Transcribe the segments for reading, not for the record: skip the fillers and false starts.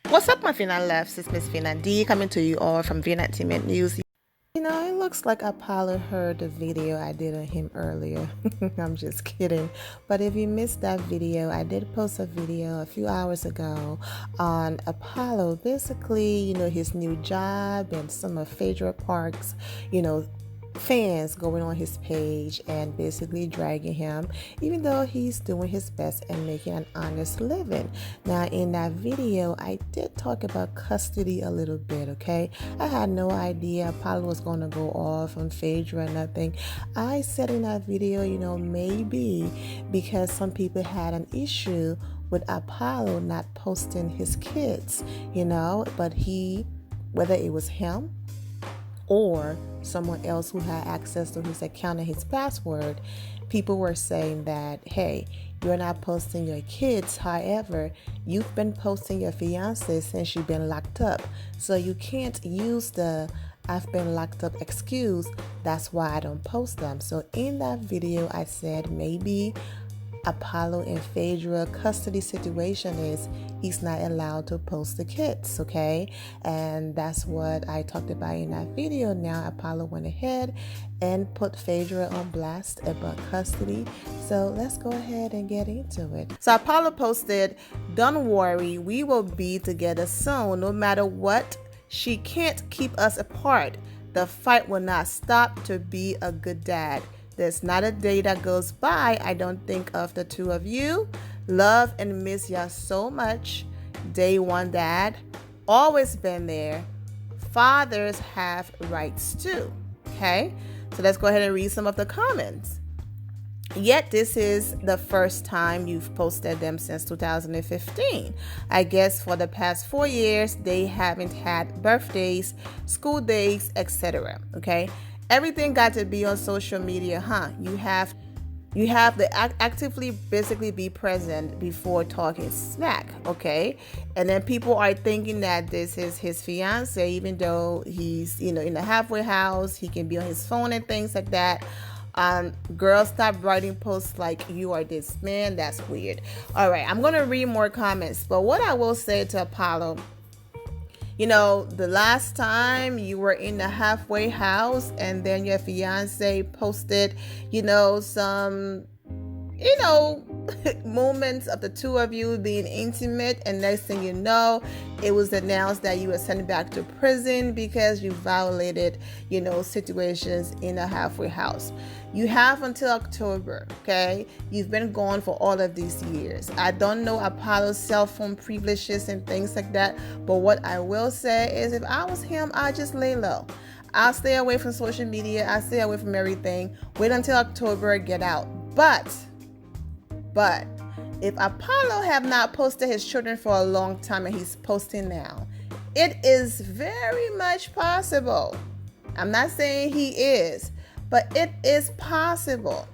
What's up, my Finland loves? It's Miss Finland D coming to you all from Finland Entertainment News. It looks like Apollo heard the video I did on him earlier. I'm just kidding. But if you missed that video, I did post a video a few hours ago on Apollo. Basically, his new job and some of Phaedra Park's, fans going on his page and basically dragging him, even though he's doing his best and making an honest living. Now, in that video, I did talk about custody a little bit, okay? I had no idea Apollo was going to go off on Phaedra or nothing. I said in that video, maybe because some people had an issue with Apollo not posting his kids, but whether it was him or someone else who had access to his account and his password, people were saying that, hey, you're not posting your kids. However, you've been posting your fiance since you've been locked up. So you can't use the I've been locked up excuse. That's why I don't post them. So in that video, I said maybe Apollo and Phaedra custody situation is he's not allowed to post the kids, okay? And that's what I talked about in that video. Now Apollo went ahead and put Phaedra on blast about custody. So let's go ahead and get into it. So Apollo posted, "Don't worry, we will be together soon. No matter what, she can't keep us apart. The fight will not stop to be a good dad. There's not a day that goes by I don't think of the two of you. Love and miss y'all so much. Day one dad. Always been there. Fathers have rights too." Okay? So let's go ahead and read some of the comments. "Yet this is the first time you've posted them since 2015. I guess for the past 4 years, they haven't had birthdays, school days, etc. Okay? Everything got to be on social media, huh? You have to actively basically be present before talking smack, okay? And then people are thinking that this is his fiance, even though he's, in the halfway house, he can be on his phone and things like that. Girls, stop writing posts like you are this man. That's weird." All right, I'm going to read more comments. But what I will say to Apollo, the last time you were in the halfway house and then your fiance posted, some, moments of the two of you being intimate, and next thing you know, it was announced that you were sent back to prison because you violated, situations in a halfway house. You have until October, okay? You've been gone for all of these years. I don't know Apollo's cell phone privileges and things like that, but what I will say is if I was him, I'd just lay low. I'll stay away from social media. I'll stay away from everything. Wait until October, get out. But if Apollo have not posted his children for a long time and he's posting now, it is very much possible. I'm not saying he is, but it is possible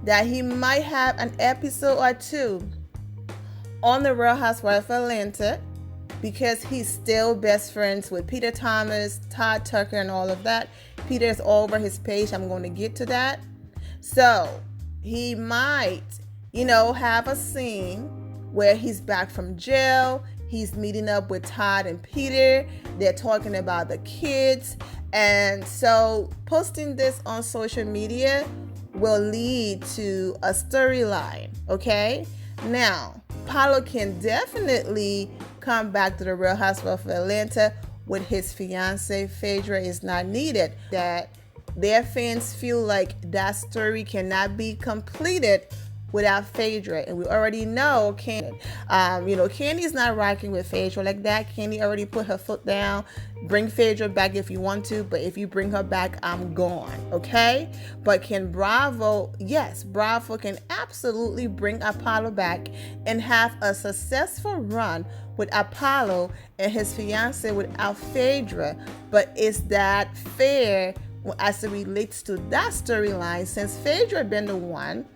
that he might have an episode or two on the Real Housewives of Atlanta because he's still best friends with Peter Thomas, Todd Tucker, and all of that. Peter is all over his page. I'm going to get to that. So he might, have a scene where he's back from jail. He's meeting up with Todd and Peter. They're talking about the kids. And so posting this on social media will lead to a storyline, okay? Now, Apollo can definitely come back to the Real Housewives of Atlanta with his fiance. Phaedra is not needed. That their fans feel like that story cannot be completed without Phaedra, and we already know Candy's not rocking with Phaedra like that. Candy already put her foot down. Bring Phaedra back if you want to, but if you bring her back, I'm gone, okay? But can Bravo? Yes, Bravo can absolutely bring Apollo back and have a successful run with Apollo and his fiance without Phaedra. But is that fair as it relates to that storyline, since Phaedra been the one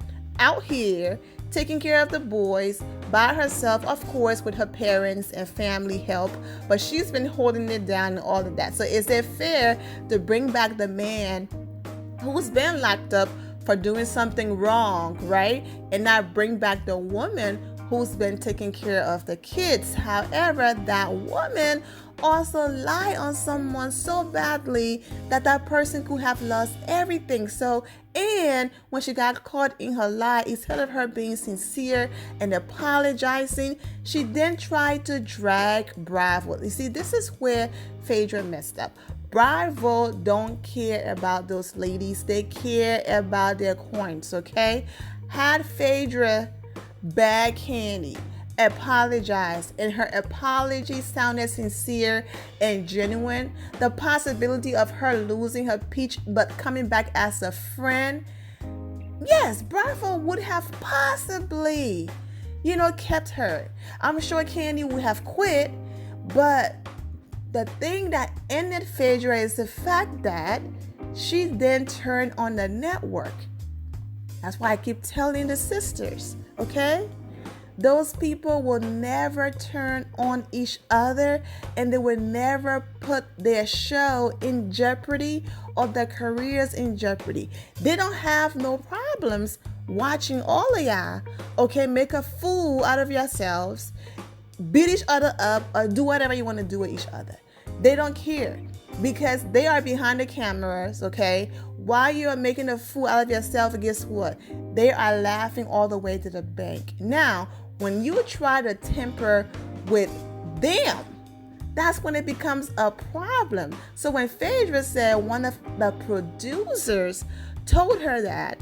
out here taking care of the boys by herself, of course, with her parents and family help, but she's been holding it down and all of that. So is it fair to bring back the man who's been locked up for doing something wrong, right? And not bring back the woman who's been taking care of the kids. However, that woman also lied on someone so badly that that person could have lost everything. So, and when she got caught in her lie, instead of her being sincere and apologizing, she then tried to drag Bravo. You see, this is where Phaedra messed up. Bravo don't care about those ladies. They care about their coins, okay? Had Phaedra bag Candy, apologized, and her apology sounded sincere and genuine, the possibility of her losing her peach but coming back as a friend, yes, Bravo would have possibly, kept her. I'm sure Candy would have quit, but the thing that ended Phaedra is the fact that she then turned on the network. That's why I keep telling the sisters, okay? Those people will never turn on each other, and they will never put their show in jeopardy or their careers in jeopardy. They don't have no problems watching all of y'all, okay, make a fool out of yourselves, beat each other up, or do whatever you want to do with each other. They don't care because they are behind the cameras, okay? While you are making a fool out of yourself, guess what? They are laughing all the way to the bank. Now, when you try to temper with them, that's when it becomes a problem. So when Phaedra said one of the producers told her that,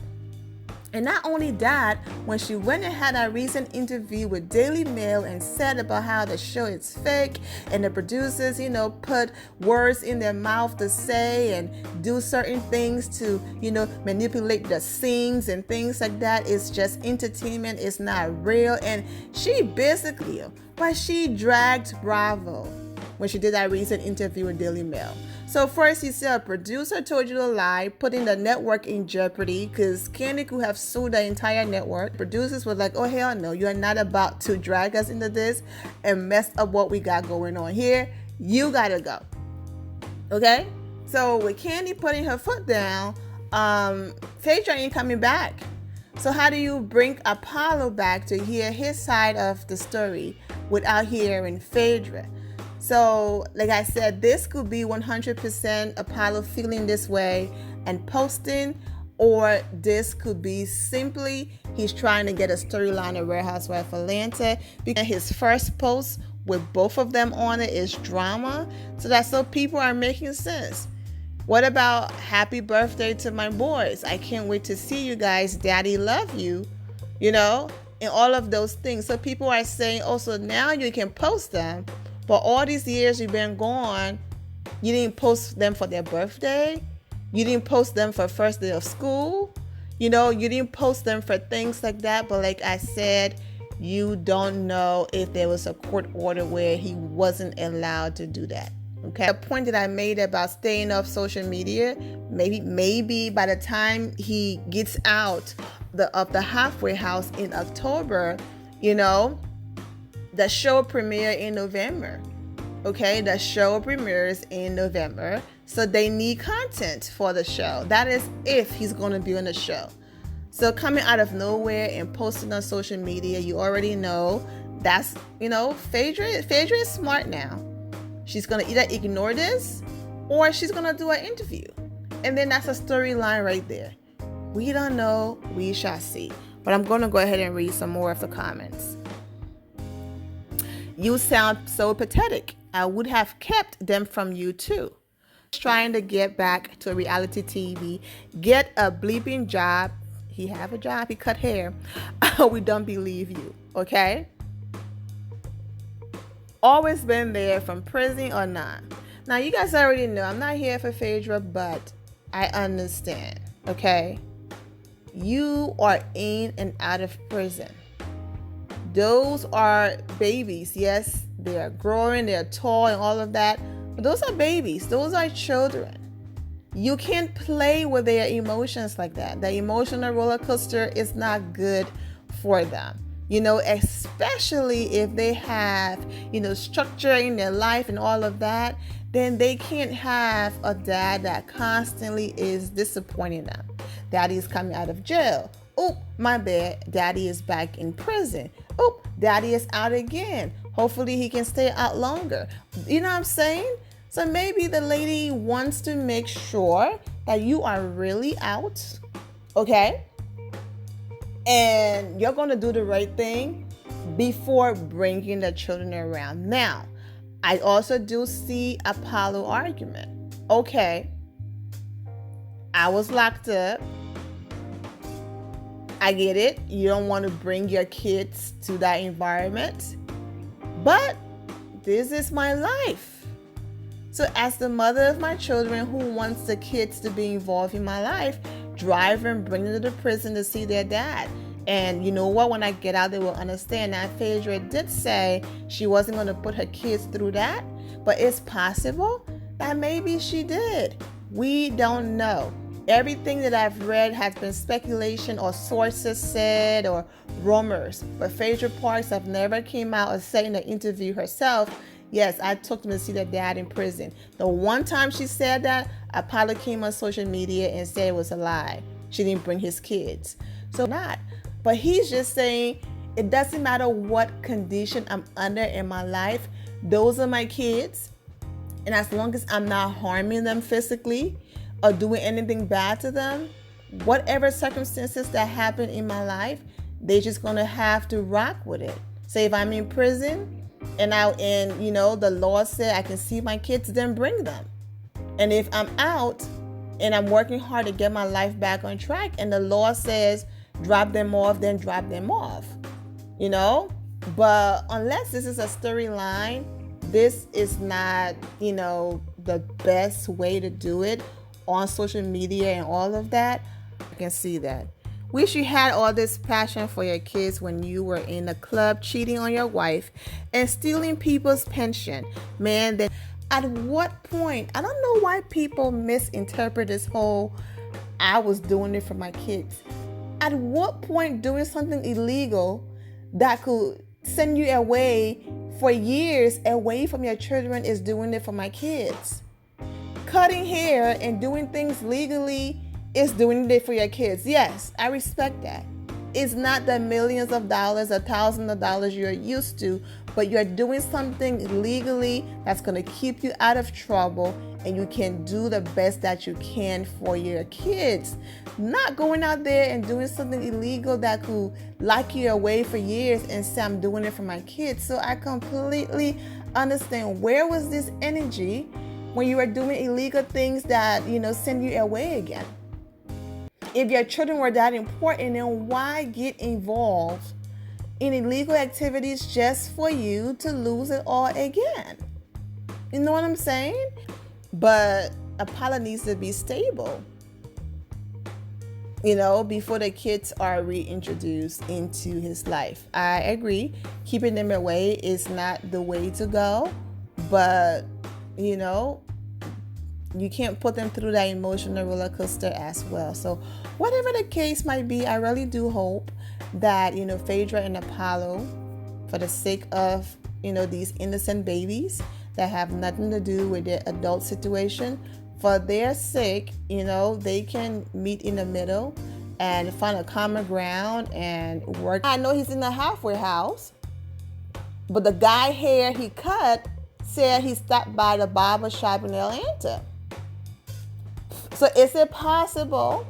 and not only that, when she went and had a recent interview with Daily Mail and said about how the show is fake and the producers, put words in their mouth to say and do certain things to, manipulate the scenes and things like that. It's just entertainment. It's not real. And she basically, she dragged Bravo when she did that recent interview with Daily Mail. So first he said a producer told you to lie, putting the network in jeopardy because Candy could have sued the entire network. Producers were like, oh hell no, you are not about to drag us into this and mess up what we got going on here. You gotta go. Okay? So with Candy putting her foot down, Phaedra ain't coming back. So how do you bring Apollo back to hear his side of the story without hearing Phaedra? So, like I said, this could be 100% Apollo feeling this way and posting, or this could be simply he's trying to get a storyline of Real Housewives of Atlanta because his first post with both of them on it is drama. So people are making sense. What about happy birthday to my boys? I can't wait to see you guys. Daddy love you, and all of those things. So people are saying, oh, so now you can post them. For all these years you've been gone, you didn't post them for their birthday. You didn't post them for first day of school. You didn't post them for things like that. But like I said, you don't know if there was a court order where he wasn't allowed to do that. Okay. The point that I made about staying off social media, maybe by the time he gets out of the halfway house in October, the show premiere in November. Okay, the show premieres in November. So they need content for the show. That is if he's going to be on the show. So coming out of nowhere and posting on social media, you already know that's, Phaedra is smart now. She's going to either ignore this or she's going to do an interview. And then that's a storyline right there. We don't know. We shall see. But I'm going to go ahead and read some more of the comments. You sound so pathetic. I would have kept them from you too. Trying to get back to reality TV. Get a bleeping job. He have a job. He cut hair. We don't believe you. Okay? Always been there from prison or not. Now you guys already know I'm not here for Phaedra, but I understand. Okay? You are in and out of prison. Those are babies. Yes, they are growing, they're tall and all of that. But those are babies. Those are children. You can't play with their emotions like that. The emotional roller coaster is not good for them. Especially if they have, structure in their life and all of that, then they can't have a dad that constantly is disappointing them. Daddy is coming out of jail. Oh, my bad. Daddy is back in prison. Oh, Daddy is out again. Hopefully he can stay out longer. You know what I'm saying? So maybe the lady wants to make sure that you are really out, okay? And you're going to do the right thing before bringing the children around. Now, I also do see Apollo argument. Okay, I was locked up. I get it. You don't want to bring your kids to that environment. But this is my life. So as the mother of my children who wants the kids to be involved in my life, drive and bring them to the prison to see their dad. And you know what? When I get out, they will understand. Now, Phaedra did say she wasn't going to put her kids through that. But it's possible that maybe she did. We don't know. Everything that I've read has been speculation or sources said or rumors. But Phaedra Parks have never came out or said in an interview herself, yes, I took them to see their dad in prison. The one time she said that, Apollo came on social media and said it was a lie. She didn't bring his kids. So not. But he's just saying it doesn't matter what condition I'm under in my life. Those are my kids. And as long as I'm not harming them physically or doing anything bad to them, whatever circumstances that happen in my life, they're just going to have to rock with it. Say if I'm in prison and the law said I can see my kids, then bring them. And if I'm out and I'm working hard to get my life back on track and the law says drop them off, then drop them off. But unless this is a storyline, this is not, the best way to do it on social media and all of that. I can see that. Wish you had all this passion for your kids when you were in the club cheating on your wife and stealing people's pension. Man, then at what point, I don't know why people misinterpret this whole, I was doing it for my kids. At what point doing something illegal that could send you away for years away from your children is doing it for my kids? Cutting hair and doing things legally is doing it for your kids. Yes, I respect that. It's not the millions of dollars or thousands of dollars you're used to, but you're doing something legally that's going to keep you out of trouble and you can do the best that you can for your kids. Not going out there and doing something illegal that could lock you away for years and say, I'm doing it for my kids. So I completely understand, where was this energy when you were doing illegal things that, send you away again? If your children were that important, then why get involved in illegal activities just for you to lose it all again? You know what I'm saying? But Apollo needs to be stable, before the kids are reintroduced into his life. I agree. Keeping them away is not the way to go, but, you can't put them through that emotional roller coaster as well. So whatever the case might be, I really do hope that, Phaedra and Apollo, for the sake of, these innocent babies that have nothing to do with their adult situation, for their sake, they can meet in the middle and find a common ground and work. I know he's in the halfway house, but the guy hair he cut said he stopped by the barber shop in Atlanta. So is it possible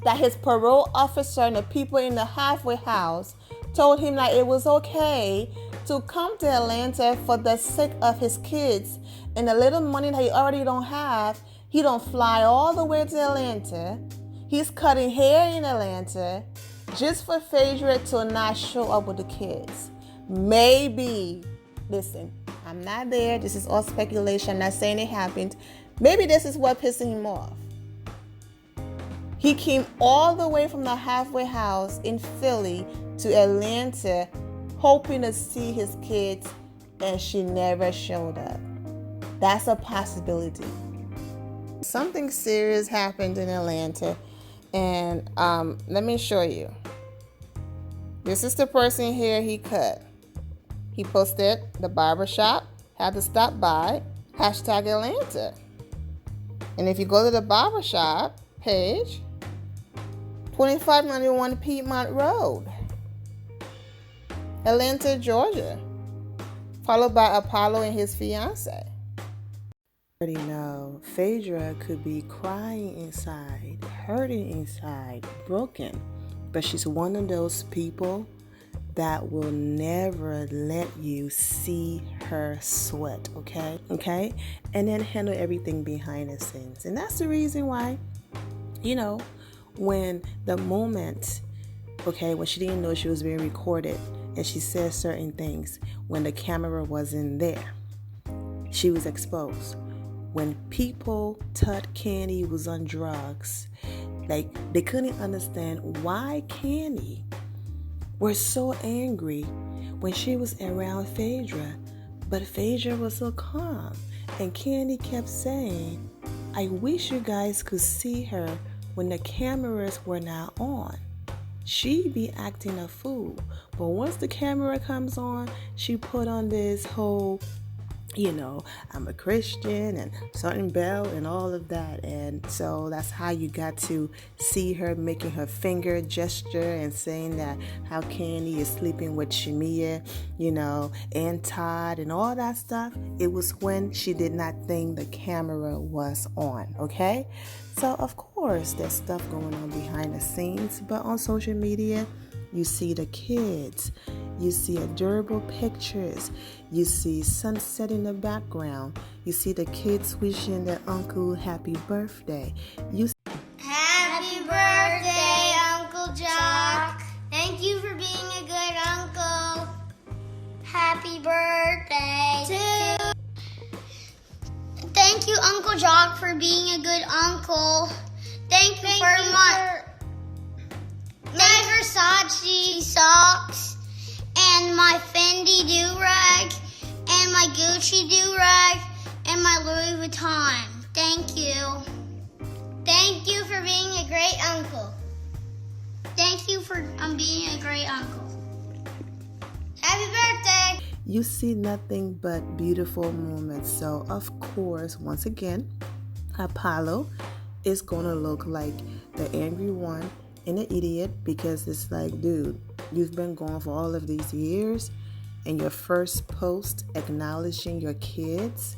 that his parole officer and the people in the halfway house told him that it was okay to come to Atlanta for the sake of his kids, and the little money that he already don't have, he don't fly all the way to Atlanta. He's cutting hair in Atlanta just for Phaedra to not show up with the kids. Maybe, listen, I'm not there. This is all speculation. I'm not saying it happened. Maybe this is what pissing him off. He came all the way from the halfway house in Philly to Atlanta hoping to see his kids, and she never showed up. That's a possibility. Something serious happened in Atlanta, and let me show you. This is the person here he cut. He posted the barbershop, had to stop by, #Atlanta. And if you go to the barbershop page, 2591 Piedmont Road. Atlanta, Georgia, followed by Apollo and his fiance. You already know Phaedra could be crying inside, hurting inside, broken, but she's one of those people that will never let you see her sweat, okay? And then handle everything behind the scenes. And that's the reason why, when the moment, when she didn't know she was being recorded and she said certain things, when the camera wasn't there, she was exposed. When people thought Candy was on drugs, like they couldn't understand why Candy was so angry when she was around Phaedra, but Phaedra was so calm. And Candy kept saying, I wish you guys could see her when the cameras were not on. She be acting a fool, but once the camera comes on, she put on this whole I'm a Christian and certain bell and all of that. And so that's how you got to see her making her finger gesture and saying that how Candy is sleeping with Shamia, and Todd and all that stuff. It was when she did not think the camera was on, okay? So of course there's stuff going on behind the scenes, but on social media, you see the kids, you see adorable pictures, you see sunset in the background, you see the kids wishing their uncle happy birthday. Happy birthday, Uncle Jock. Thank you for being a good uncle. Happy birthday Thank you, Uncle Jock, for being a good uncle. Thank you very much. My Versace socks, and my Fendi do-rag, and my Gucci do-rag, and my Louis Vuitton. Thank you. Thank you for being a great uncle. Thank you for being a great uncle. Happy birthday! You see nothing but beautiful moments. So of course, once again, Apollo is gonna look like the angry one and an idiot, because it's like, dude, you've been gone for all of these years and your first post acknowledging your kids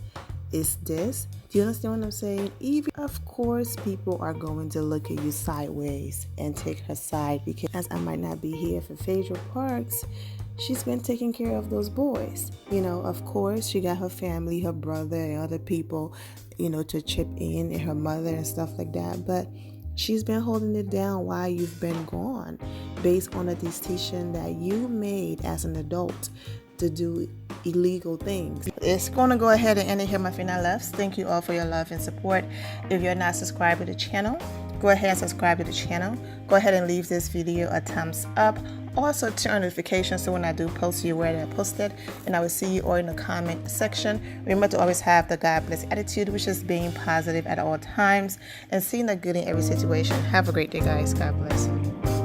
is this. Do you understand what I'm saying? Even, of course, people are going to look at you sideways and take her side, because as I might not be here for Phaedra Parks, she's been taking care of those boys. Of course, she got her family, her brother, and other people, to chip in, and her mother and stuff like that. But she's been holding it down while you've been gone, based on a decision that you made as an adult to do illegal things. It's going to go ahead and end it here, my final loves. Thank you all for your love and support. If you're not subscribed to the channel, go ahead and subscribe to the channel. Go ahead and leave this video a thumbs up. Also turn on notifications so when I do post, you're aware that I posted. And I will see you all in the comment section. Remember to always have the God bless attitude, which is being positive at all times and seeing the good in every situation. Have a great day, guys. God bless.